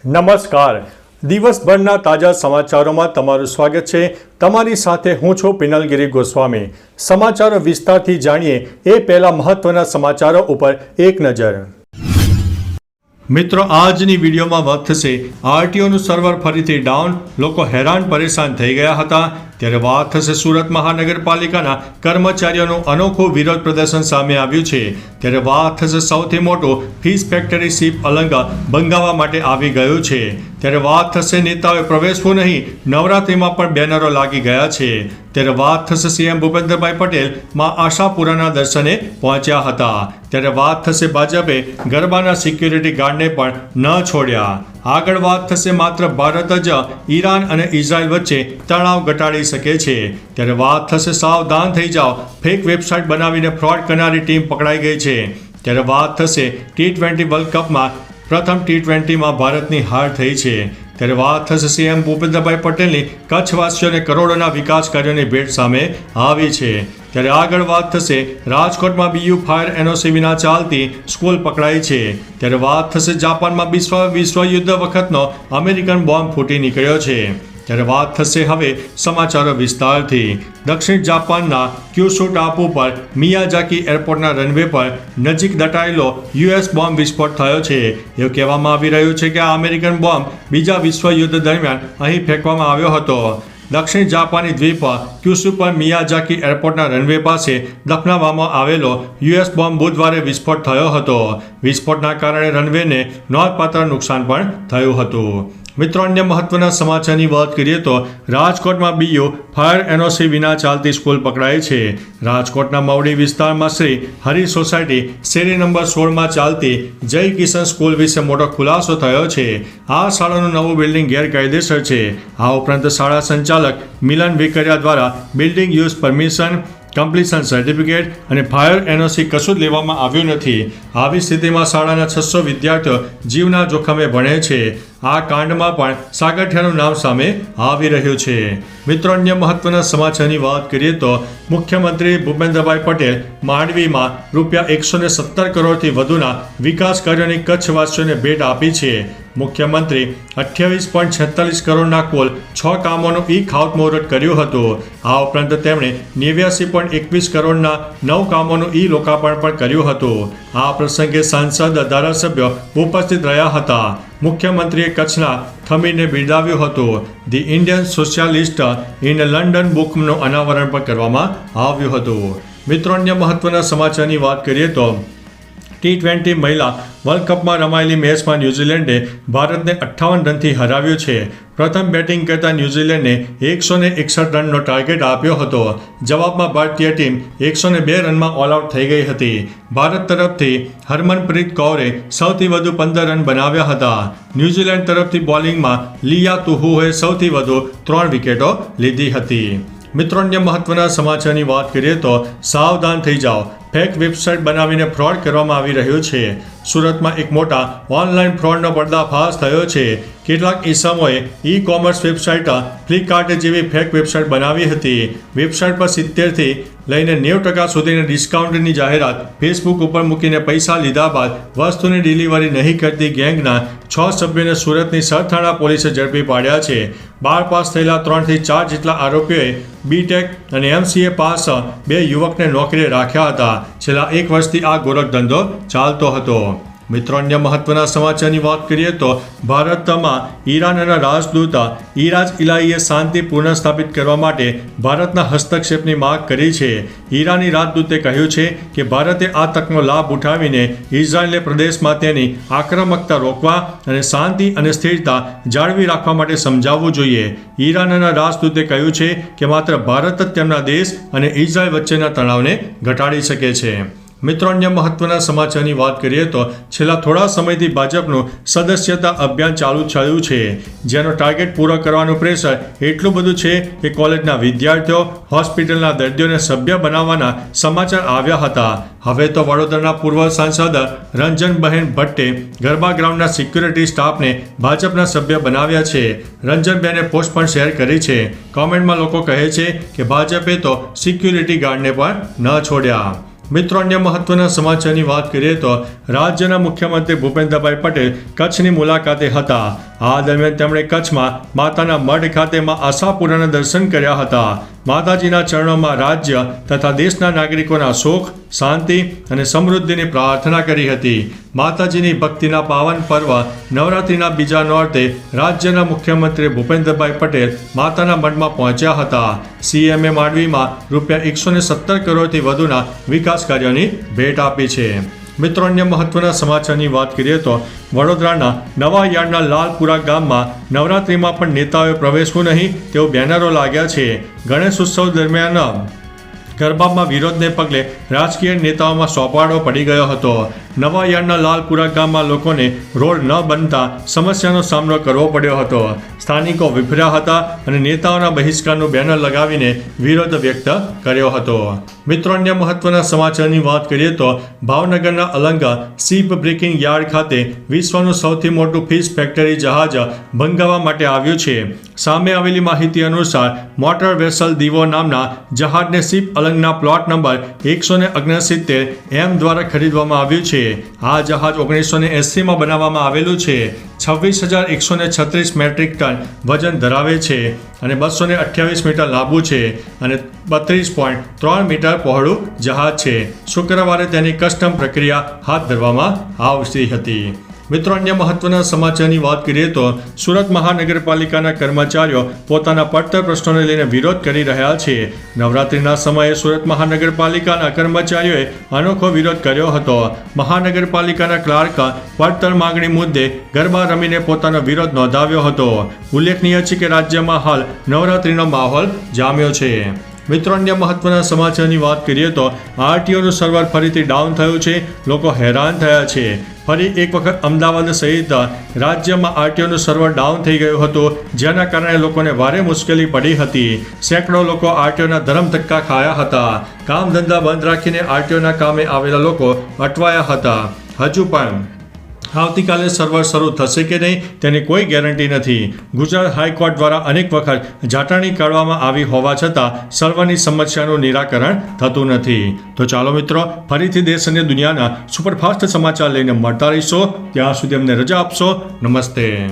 નમસ્કાર. દિવસભરના તાજા સમાચારોમાં તમારું સ્વાગત છે. તમારી સાથે હું છું પિનલગીરી ગોસ્વામી. સમાચારો વિસ્તારથી જાણીએ એ પહેલા મહત્વના સમાચારો ઉપર એક નજર. મિત્રો, આજની વિડીયોમાં વાત થશે આરટીઓનું સર્વર ફરીથી ડાઉન, લોકો હેરાન પરેશાન થઈ ગયા હતા. ત્યારે વાત થશે સુરત મહાનગરપાલિકાના કર્મચારીઓનું અનોખું વિરોધ પ્રદર્શન સામે આવ્યું છે. ત્યારે વાત થશે સૌથી મોટું ફિશ ફેક્ટરી શિપ અલંગ બંગાવવા માટે આવી ગયું છે. ત્યારે વાત થશે નેતાઓએ પ્રવેશવું નહીં, નવરાત્રિમાં પણ બેનરો લાગી ગયા છે. ત્યારે વાત થશે સીએમ ભૂપેન્દ્રભાઈ પટેલ માં આશાપુરાના દર્શને પહોંચ્યા હતા. ત્યારે વાત થશે ભાજપે ગરબાના સિક્યુરિટી ગાર્ડને પણ ન છોડ્યા. આગળ વાત થશે માત્ર ભારત જ ઈરાન અને ઇઝરાયલ વચ્ચે તણાવ ઘટાડી શકે છે. ત્યારે વાત થશે સાવધાન થઈ જાઓ, ફેક વેબસાઇટ બનાવીને ફ્રોડ કરનારી ટીમ પકડાઈ ગઈ છે. ત્યારે વાત થશે T20 વર્લ્ડ કપમાં પ્રથમ T20માં ભારતની હાર થઈ છે. ત્યારે વાત થશે સીએમ ભૂપેન્દ્રભાઈ પટેલની કચ્છવાસીઓને કરોડોના વિકાસ કાર્યોની ભેટ સામે આવી છે. ત્યારે આગળ વાત થશે રાજકોટમાં બીયુ ફાયર એનઓસી વિના ચાલતી સ્કૂલ પકડાઈ છે. ત્યારે વાત થશે જાપાનમાં વિશ્વયુદ્ધ વખતનો અમેરિકન બોમ્બ ફૂટી નીકળ્યો છે. ત્યારે વાત થશે હવે સમાચારો વિસ્તારથી. દક્ષિણ જાપાનના ક્યુશુ ટાપુ પર મિયાઝાકી એરપોર્ટના રનવે પર નજીક દટાયેલો યુએસ બોમ્બ વિસ્ફોટ થયો છે. એવું કહેવામાં આવી રહ્યું છે કે આ અમેરિકન બોમ્બ બીજા વિશ્વયુદ્ધ દરમિયાન અહીં ફેંકવામાં આવ્યો હતો. દક્ષિણ જાપાની દ્વીપ ક્યુશુ પર મિયાઝાકી એરપોર્ટના રનવે પાસે દફનાવવામાં આવેલો યુએસ બોમ્બ બુધવારે વિસ્ફોટ થયો હતો. વિસ્ફોટના કારણે રનવેને નોંધપાત્ર નુકસાન પણ થયું હતું. મિત્રો, અન્ય મહત્વના સમાચારની વાત કરીએ તો રાજકોટમાં બીયુ ફાયર એનઓસી વિના ચાલતી સ્કૂલ પકડાઈ છે. રાજકોટના મવડી વિસ્તારમાં શ્રી હરિ સોસાયટી શેરી નંબર 16માં ચાલતી જય કિશન સ્કૂલ વિશે મોટો ખુલાસો થયો છે. આ શાળાનું નવું બિલ્ડિંગ ગેરકાયદેસર છે. આ ઉપરાંત શાળા સંચાલક મિલન વિકરિયા દ્વારા building use permission, completion certificate અને ફાયર એનઓસી કશું જ લેવામાં આવ્યું નથી. આવી સ્થિતિમાં શાળાના 600 વિદ્યાર્થીઓ જીવના જોખમે ભણે છે. આ કાંડમાં પણ સાગઠિયાનું નામ સામે આવી રહ્યું છે. મિત્રો, અન્ય મહત્વના સમાચારની વાત કરીએ તો મુખ્યમંત્રી ભૂપેન્દ્રભાઈ પટેલ માંડવીમાં ₹117 કરોડથી વધુના વિકાસ કાર્યોની કચ્છવાસીઓને ભેટ આપી છે. મુખ્યમંત્રી 28.46 કરોડના કુલ 6 કામોનું ખાતમુહૂર્ત કર્યું હતું. આ ઉપરાંત તેમણે 89.21 કરોડના 9 કામોનું લોકાર્પણ પણ કર્યું હતું. આ પ્રસંગે સાંસદ, ધારાસભ્યો ઉપસ્થિત રહ્યા હતા. મુખ્યમંત્રીએ કચ્છના ખમીરને બિરદાવ્યું હતું. The Indian socialist in London બુકનું અનાવરણ પણ કરવામાં આવ્યું હતું. મિત્રો, અન્ય મહત્વના સમાચારની વાત કરીએ તો T20 મહિલા વર્લ્ડ કપમાં રમાયેલી મેચમાં ન્યૂઝીલેન્ડે ભારતને 58 રનથી હરાવ્યું છે. પ્રથમ બેટિંગ કરતા ન્યૂઝીલેન્ડને 161 રનનો ટાર્ગેટ આપ્યો હતો. જવાબમાં ભારતીય ટીમ 102 રનમાં ઓલ આઉટ થઈ ગઈ હતી. ભારત તરફથી હરમનપ્રીત કૌરે સૌથી વધુ 15 રન બનાવ્યા હતા. ન્યૂઝીલેન્ડ તરફથી બોલિંગમાં લિયા તુહુએ સૌથી વધુ 3 વિકેટો લીધી હતી. મિત્રો, અન્ય મહત્વના સમાચારની વાત કરીએ તો સાવધાન થઈ જાઓ, ફેક વેબસાઇટ બનાવીને ફ્રોડ કરવામાં આવી રહ્યું છે. સુરતમાં એક મોટા ઓનલાઈન ફ્રોડનો પર્દાફાશ થયો છે. કેટલાક ઇસમોએ ઈ-કોમર્સ વેબસાઇટ ફ્લિપકાર્ટ જેવી ફેક વેબસાઇટ બનાવી હતી. વેબસાઇટ પર 70થી લઈને 90% સુધીની ડિસ્કાઉન્ટની જાહેરાત ફેસબુક ઉપર મૂકીને પૈસા લીધા બાદ વસ્તુની ડિલિવરી નહીં કરતી ગેંગના 6 સભ્યોને સુરતની સરથાણા પોલીસે ઝડપી પાડ્યા છે. 12 પાસ થયેલા 3 થી 4 જેટલા આરોપીઓએ બીટેક અને MCA પાસ 2 યુવકને નોકરીએ રાખ્યા હતા. છેલ્લા 1 વર્ષથી આ ગોરખધંધો ચાલતો હતો. મિત્રો, અન્ય મહત્વના સમાચારની વાત કરીએ તો ભારતમાં ઈરાનના રાજદૂત ઇરાજ ઇલાહીએ શાંતિ પુનઃસ્થાપિત કરવા માટે ભારતના હસ્તક્ષેપની માંગ કરી છે. ઈરાની રાજદૂતે કહ્યું છે કે ભારતે આ તકનો લાભ ઉઠાવીને ઇઝરાયલને પ્રદેશમાં તેની આક્રમકતા રોકવા અને શાંતિ અને સ્થિરતા જાળવી રાખવા માટે સમજાવવું જોઈએ. ઈરાનના રાજદૂતે કહ્યું છે કે માત્ર ભારત જ તેમના દેશ અને ઇઝરાયલ વચ્ચેના તણાવને ઘટાડી શકે છે. મિત્રો, અન્ય મહત્વના સમાચારની વાત કરીએ તો છેલ્લા થોડા સમયથી ભાજપનું સદસ્યતા અભિયાન ચાલુ થયું છે. જેનો ટાર્ગેટ પૂરો કરવાનું પ્રેશર એટલું બધું છે કે કોલેજના વિદ્યાર્થીઓ, હોસ્પિટલના દર્દીઓને સભ્ય બનાવવાના સમાચાર આવ્યા હતા. હવે તો વડોદરાના પૂર્વ સાંસદ રંજનબહેન ભટ્ટે ગરબા ગ્રાઉન્ડના સિક્યુરિટી સ્ટાફને ભાજપના સભ્ય બનાવ્યા છે. રંજનબહેને પોસ્ટ પણ શેર કરી છે. કોમેન્ટમાં લોકો કહે છે કે ભાજપે તો સિક્યુરિટી ગાર્ડને પણ ન છોડ્યા. મિત્રો, અન્ય મહત્વના સમાચારની વાત કરીએ તો રાજ્યના મુખ્યમંત્રી ભૂપેન્દ્રભાઈ પટેલ કચ્છની મુલાકાતે હતા. આ દરમિયાન તેમણે કચ્છમાં માતાના મઢ ખાતેમાં આશાપુરાના દર્શન કર્યા હતા. માતાજીના ચરણોમાં રાજ્ય તથા દેશના નાગરિકોના સુખ, શાંતિ અને સમૃદ્ધિની પ્રાર્થના કરી હતી. માતાજીની ભક્તિના પાવન પર્વ નવરાત્રિના બીજા નોરતે રાજ્યના મુખ્યમંત્રી ભૂપેન્દ્રભાઈ પટેલ માતાના મઢમાં પહોંચ્યા હતા. સીએમએ માંડવીમાં ₹117 કરોડથી વધુના વિકાસ કાર્યોની ભેટ આપી છે. મિત્રો, અન્ય મહત્વના સમાચારની વાત કરીએ તો વડોદરાના નવા યાર્ડના લાલપુરા ગામમાં નવરાત્રિમાં પણ નેતાઓએ પ્રવેશવું નહીં તેવું બેનરો લાગ્યા છે. ગણેશ ઉત્સવ દરમિયાન ગરબામાં વિરોધને પગલે રાજકીય નેતાઓમાં સોપાડો પડી ગયો હતો. નવા યાર્ડના લાલપુરા ગામમાં લોકોને રોડ ન બનતા સમસ્યાનો સામનો કરવો પડ્યો હતો. સ્થાનિકો વિફર્યા હતા અને નેતાઓના બહિષ્કારનું બેનર લગાવીને વિરોધ વ્યક્ત કર્યો હતો. મિત્રો, અન્ય મહત્વના સમાચારની વાત કરીએ તો ભાવનગરના અલંગ શિપ બ્રેકિંગ યાર્ડ ખાતે વિશ્વનું સૌથી મોટું ફિશ ફેક્ટરી જહાજ બંગાવવા માટે આવ્યું છે. સામે આવેલી માહિતી અનુસાર મોટર વેસલ દીવો નામના જહાજને શિપ અલંગના પ્લોટ નંબર 169 દ્વારા ખરીદવામાં આવ્યું છે. આ જહાજ 1980માં બનાવવામાં આવેલું છે. 26,136 મેટ્રિક ટન વજન ધરાવે છે અને 228 મીટર લાંબુ છે અને 32.3 મીટર પહોળું જહાજ છે. શુક્રવારે તેની કસ્ટમ પ્રક્રિયા હાથ ધરવામાં આવતી હતી. મિત્રો, અન્ય મહત્વના સમાચારની વાત કરીએ તો સુરત મહાનગરપાલિકાના કર્મચારીઓ પોતાના પડતર પ્રશ્નોને લઈને વિરોધ કરી રહ્યા છે. નવરાત્રિના સમયે સુરત મહાનગરપાલિકાના કર્મચારીઓએ અનોખો વિરોધ કર્યો હતો. મહાનગરપાલિકાના ક્લાર્ક પડતર માંગણી મુદ્દે ગરબા રમીને પોતાનો વિરોધ નોંધાવ્યો હતો. ઉલ્લેખનીય છે કે રાજ્યમાં હાલ નવરાત્રિનો માહોલ જામ્યો છે. મિત્રો, અન્ય મહત્વના સમાચારની વાત કરીએ તો આરટીઓનું સર્વર ફરીથી ડાઉન થયું છે. લોકો હેરાન થયા છે. ફરી એક વખત અમદાવાદ સહિત રાજ્યમાં આરટીઓનું સર્વર ડાઉન થઈ ગયું હતું, જેના કારણે લોકોને ભારે મુશ્કેલી પડી હતી. સેંકડો લોકો આરટીઓના ધરમધક્કા ખાયા હતા. કામ ધંધા બંધ રાખીને આરટીઓના કામે આવેલા લોકો અટવાયા હતા. હજુ પણ આવતીકાલે સર્વર શરૂ થશે કે નહીં તેની કોઈ ગેરંટી નથી. ગુજરાત હાઈકોર્ટ દ્વારા અનેક વખત જાટાણી કાઢવામાં આવી હોવા છતાં સર્વરની સમસ્યાનું નિરાકરણ થતું નથી. તો ચાલો મિત્રો, ફરીથી દેશ અને દુનિયાના સુપરફાસ્ટ સમાચાર લઈને મળતા રહીશો. ત્યાં સુધી અમને રજા આપશો. નમસ્તે.